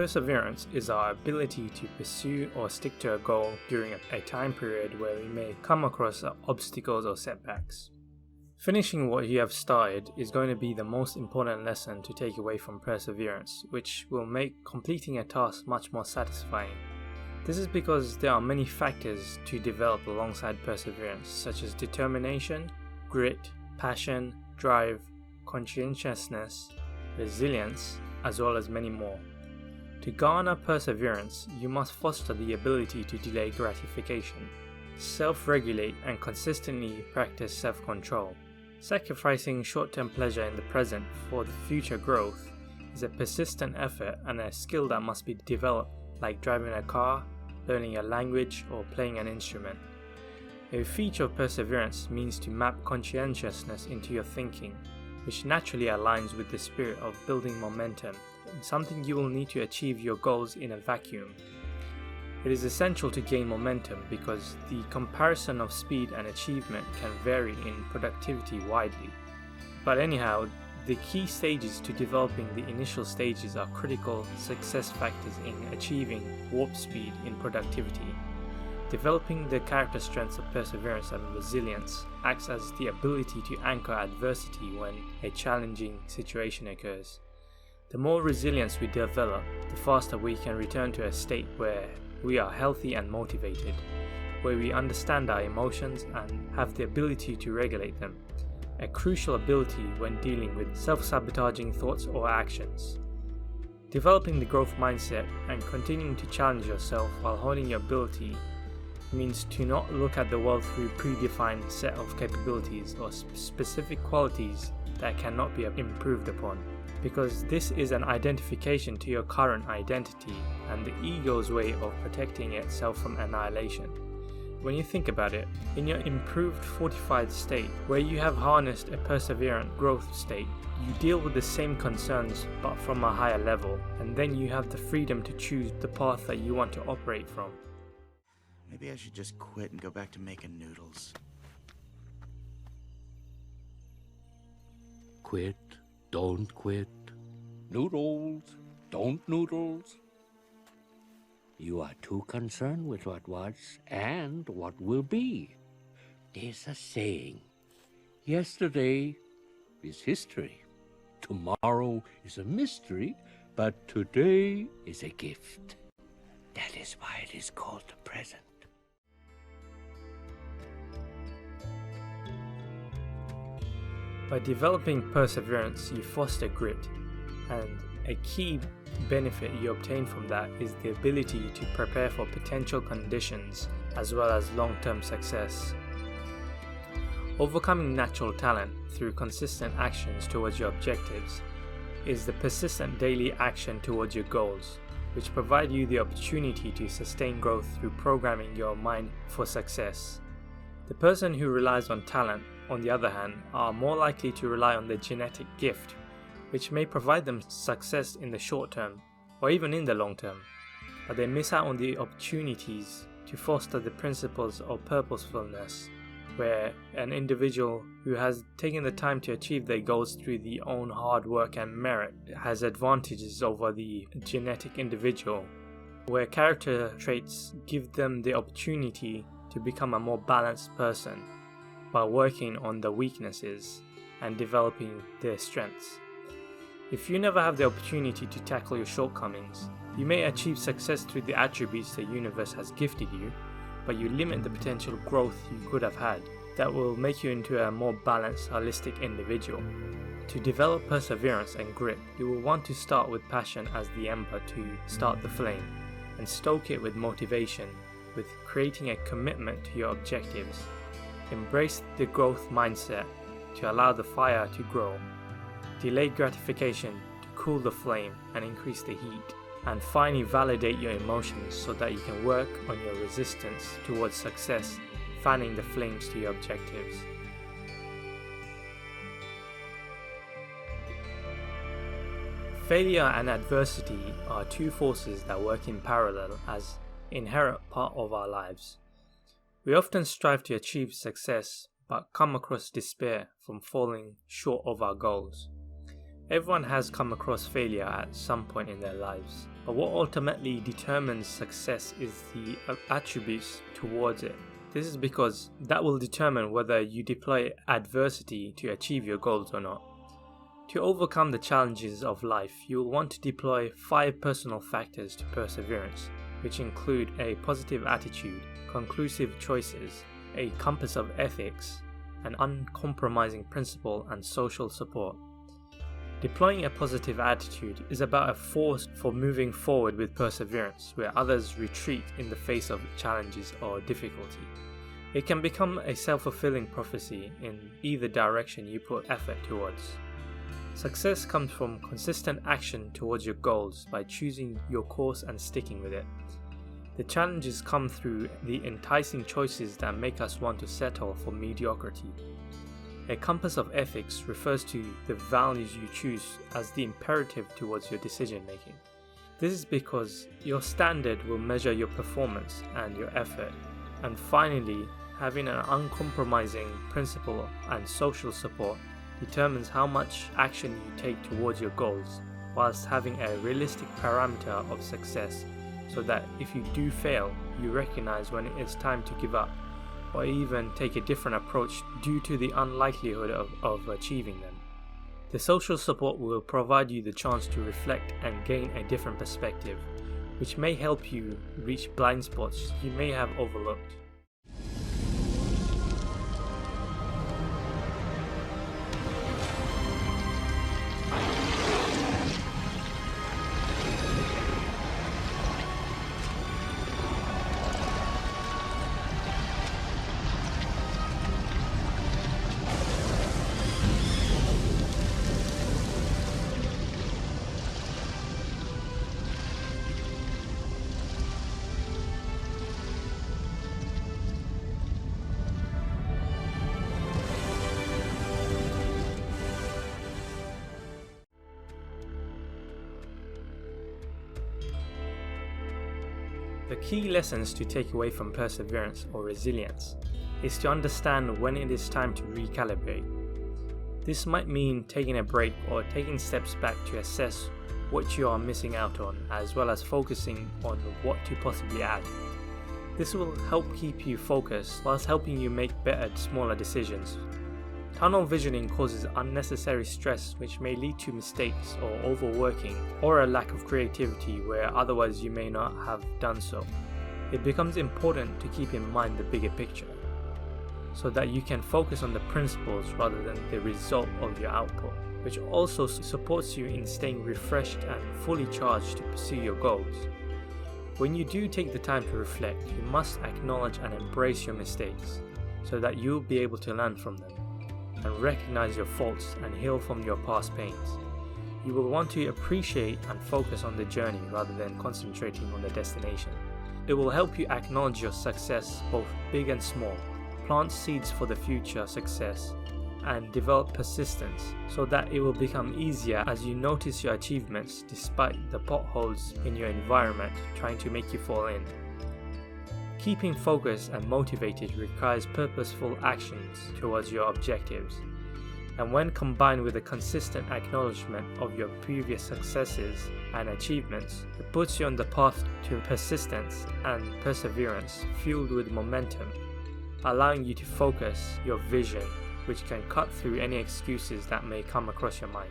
Perseverance is our ability to pursue or stick to a goal during a time period where we may come across obstacles or setbacks. Finishing what you have started is going to be the most important lesson to take away from perseverance, which will make completing a task much more satisfying. This is because there are many factors to develop alongside perseverance, such as determination, grit, passion, drive, conscientiousness, resilience, as well as many more. To garner perseverance, you must foster the ability to delay gratification, self-regulate and consistently practice self-control. Sacrificing short-term pleasure in the present for the future growth is a persistent effort and a skill that must be developed, like driving a car, learning a language, or playing an instrument. A feature of perseverance means to map conscientiousness into your thinking, which naturally aligns with the spirit of building momentum, something you will need to achieve your goals in a vacuum. It is essential to gain momentum because the comparison of speed and achievement can vary in productivity widely. But anyhow, the key stages to developing the initial stages are critical success factors in achieving warp speed in productivity. Developing the character strengths of perseverance and resilience acts as the ability to anchor adversity when a challenging situation occurs. The more resilience we develop, the faster we can return to a state where we are healthy and motivated, where we understand our emotions and have the ability to regulate them, a crucial ability when dealing with self-sabotaging thoughts or actions. Developing the growth mindset and continuing to challenge yourself while honing your ability means to not look at the world through a predefined set of capabilities or specific qualities that cannot be improved upon, because this is an identification to your current identity and the ego's way of protecting itself from annihilation. When you think about it, in your improved fortified state, where you have harnessed a perseverant growth state, you deal with the same concerns but from a higher level, and then you have the freedom to choose the path that you want to operate from. Maybe I should just quit and go back to making noodles. Quit, don't quit. Noodles, don't noodles. You are too concerned with what was and what will be. There's a saying, yesterday is history, tomorrow is a mystery, but today is a gift. That is why it is called the present. By developing perseverance, you foster grit, and a key benefit you obtain from that is the ability to prepare for potential conditions as well as long-term success. Overcoming natural talent through consistent actions towards your objectives is the persistent daily action towards your goals, which provide you the opportunity to sustain growth through programming your mind for success. The person who relies on talent, on the other hand, are more likely to rely on their genetic gift, which may provide them success in the short term or even in the long term, but they miss out on the opportunities to foster the principles of purposefulness, where an individual who has taken the time to achieve their goals through their own hard work and merit has advantages over the genetic individual, where character traits give them the opportunity to become a more balanced person while working on the weaknesses and developing their strengths. If you never have the opportunity to tackle your shortcomings, you may achieve success through the attributes the universe has gifted you, but you limit the potential growth you could have had that will make you into a more balanced, holistic individual. To develop perseverance and grit, you will want to start with passion as the ember to start the flame, and stoke it with motivation, with creating a commitment to your objectives. Embrace the growth mindset to allow the fire to grow. Delay gratification to cool the flame and increase the heat. And finally validate your emotions so that you can work on your resistance towards success, fanning the flames to your objectives. Failure and adversity are two forces that work in parallel as inherent part of our lives. We often strive to achieve success but come across despair from falling short of our goals. Everyone has come across failure at some point in their lives. But what ultimately determines success is the attributes towards it. This is because that will determine whether you deploy adversity to achieve your goals or not. To overcome the challenges of life, you will want to deploy 5 personal factors to perseverance, which include a positive attitude, conclusive choices, a compass of ethics, an uncompromising principle, and social support. Deploying a positive attitude is about a force for moving forward with perseverance, where others retreat in the face of challenges or difficulty. It can become a self-fulfilling prophecy in either direction you put effort towards. Success comes from consistent action towards your goals by choosing your course and sticking with it. The challenges come through the enticing choices that make us want to settle for mediocrity. A compass of ethics refers to the values you choose as the imperative towards your decision making. This is because your standard will measure your performance and your effort. And finally, having an uncompromising principle and social support determines how much action you take towards your goals, whilst having a realistic parameter of success, so that if you do fail, you recognize when it is time to give up, or even take a different approach due to the unlikelihood of achieving them. The social support will provide you the chance to reflect and gain a different perspective, which may help you reach blind spots you may have overlooked. The key lessons to take away from perseverance or resilience is to understand when it is time to recalibrate. This might mean taking a break or taking steps back to assess what you are missing out on, as well as focusing on what to possibly add. This will help keep you focused whilst helping you make better, smaller decisions. Tunnel visioning causes unnecessary stress, which may lead to mistakes or overworking or a lack of creativity where otherwise you may not have done so. It becomes important to keep in mind the bigger picture, so that you can focus on the principles rather than the result of your output, which also supports you in staying refreshed and fully charged to pursue your goals. When you do take the time to reflect, you must acknowledge and embrace your mistakes, so that you'll be able to learn from them and recognize your faults and heal from your past pains. You will want to appreciate and focus on the journey rather than concentrating on the destination. It will help you acknowledge your success, both big and small, plant seeds for the future success, and develop persistence so that it will become easier as you notice your achievements despite the potholes in your environment trying to make you fall in. Keeping focused and motivated requires purposeful actions towards your objectives, and when combined with a consistent acknowledgement of your previous successes and achievements, it puts you on the path to persistence and perseverance fueled with momentum, allowing you to focus your vision, which can cut through any excuses that may come across your mind.